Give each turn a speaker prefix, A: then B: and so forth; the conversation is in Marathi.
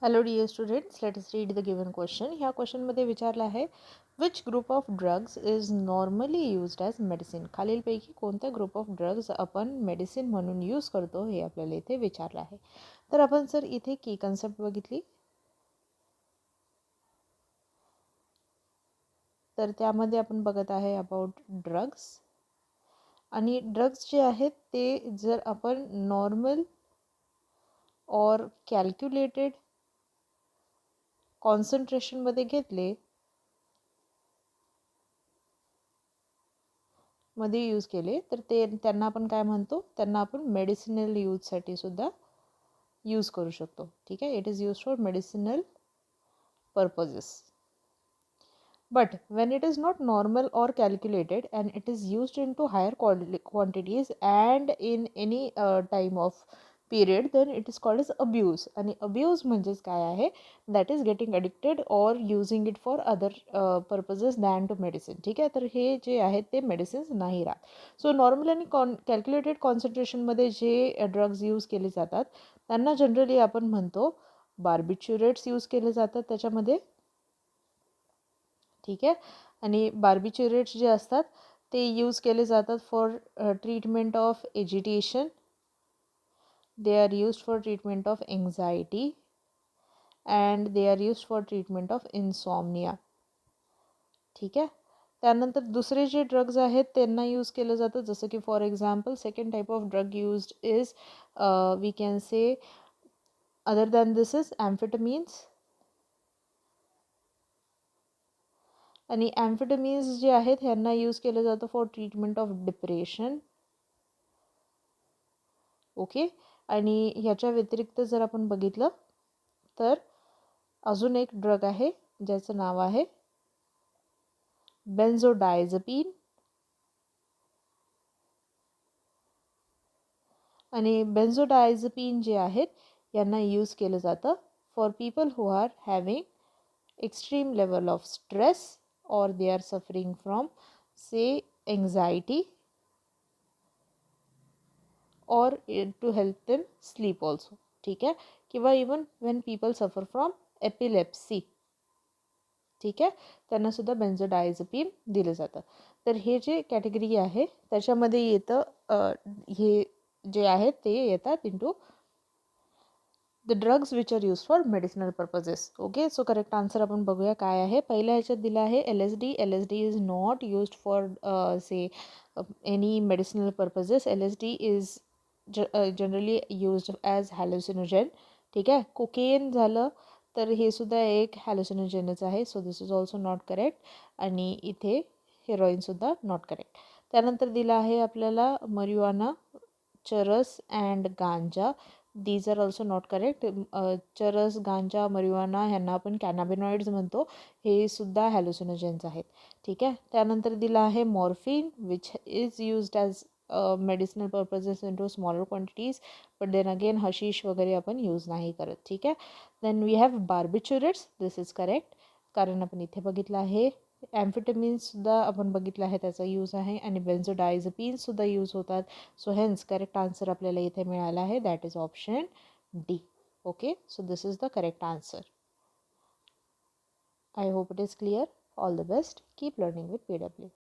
A: Hello dear students, let us read the given question. ह्या क्वेश्चनमध्ये विचारलं आहे which group of drugs is normally used as medicine. खालीलपैकी कोणत्या ग्रुप ऑफ ड्रग्ज आपण मेडिसिन म्हणून यूज करतो हे आपल्याला इथे विचारलं आहे. तर आपण जर इथे की कन्सेप्ट बघितली तर त्यामध्ये आपण बघत आहे अबाउट ड्रग्स. आणि ड्रग्स जे आहेत ते जर आपण नॉर्मल और कॅल्क्युलेटेड कॉन्सन्ट्रेशनमध्ये घेतले मध्ये यूज केले तर त्यांना आपण काय म्हणतो, त्यांना आपण मेडिसिनल यूजसाठी सुद्धा यूज करू शकतो. ठीक आहे, it is use for medicinal purposes. But when it is not normal or calculated and it is used into higher quantities and in any time of period, then it is called as abuse. आणि abuse म्हणजेच काय आहे, that is getting addicted or using it for other purposes than to medicine. ठीक आहे, तर हे जे आहेत ते मेडिसिन्स नाही राहत. सो नॉर्मल आणि कॅल्क्युलेटेड कॉन्सन्ट्रेशनमध्ये जे ड्रग्ज यूज केले जातात त्यांना जनरली आपण म्हणतो बार्बिच्युरेट्स यूज केले जातात त्याच्यामध्ये. ठीक आहे, आणि बार्बिच्युरेट्स जे असतात ते यूज केले जातात for treatment of agitation. They are used for treatment of anxiety and they are used for treatment of insomnia. ठीक आहे, त्यानंतर दुसरे जे ड्रग्ज आहेत त्यांना यूज केलं जातं, जसं की for example second type of drug used is we can say other than this is amphetamines. आणि ॲम्फेटामिन्स जे आहेत ह्यांना यूज केलं जातं for treatment of depression. Okay, आणि ह्याच्या व्यतिरिक्त जर आपण बघितलं तर अजून एक ड्रग आहे ज्याचं नाव आहे बेन्झोडायझेपिन. आणि बेन्झोडायझेपिन जे आहेत यांना यूज केलं जातं for people who are having extreme level of stress or they are suffering from say anxiety or to help them sleep also. ठीक आहे, किंवा even when people suffer from epilepsy. ठीक आहे, त्यांना सुद्धा बेन्झोडायझेपिन दिलं जातं. तर हे जे कॅटेगरी आहे त्याच्यामध्ये येतं हे जे आहेत ते येतात into the drugs which are use for medicinal purposes. Okay, so correct answer आपण बघूया काय आहे. पहिल्या ह्याच्यात दिलं आहे LSD. LSD is not used for say any medicinal purposes. LSD is generally used as hallucinogen. ठीक आहे, कोकेन झालं तर हे सुद्धा एक हॅलोसिनोजेनच आहे, so this is also not correct. आणि इथे हेरोईनसुद्धा नॉट करेक्ट. त्यानंतर दिलं आहे आपल्याला मरिजुआना, charas and ganja. These are also not correct. Charas, ganja, मरिजुआना ह्यांना आपण कॅनाबिनॉइड्स म्हणतो, हे सुद्धा हॅलोसिनोजेन्स आहेत. ठीक आहे, त्यानंतर दिलं आहे morphine which is used as medicinal purposes in two smaller quantities, but then again हशीश वगैरे आपण यूज नाही करत. ठीक आहे, then we have barbiturates. This is correct, कारण आपण इथे बघितलं आहे ॲम्फेटामिन्ससुद्धा आपण बघितलं आहे त्याचा यूज आहे, आणि बेन्झोडायझेपिन्ससुद्धा यूज होतात. सो हेन्स करेक्ट आन्सर आपल्याला इथे मिळाला आहे, that is option D. Okay, so this is the correct answer. I hope it is clear. All the best. Keep learning with PW.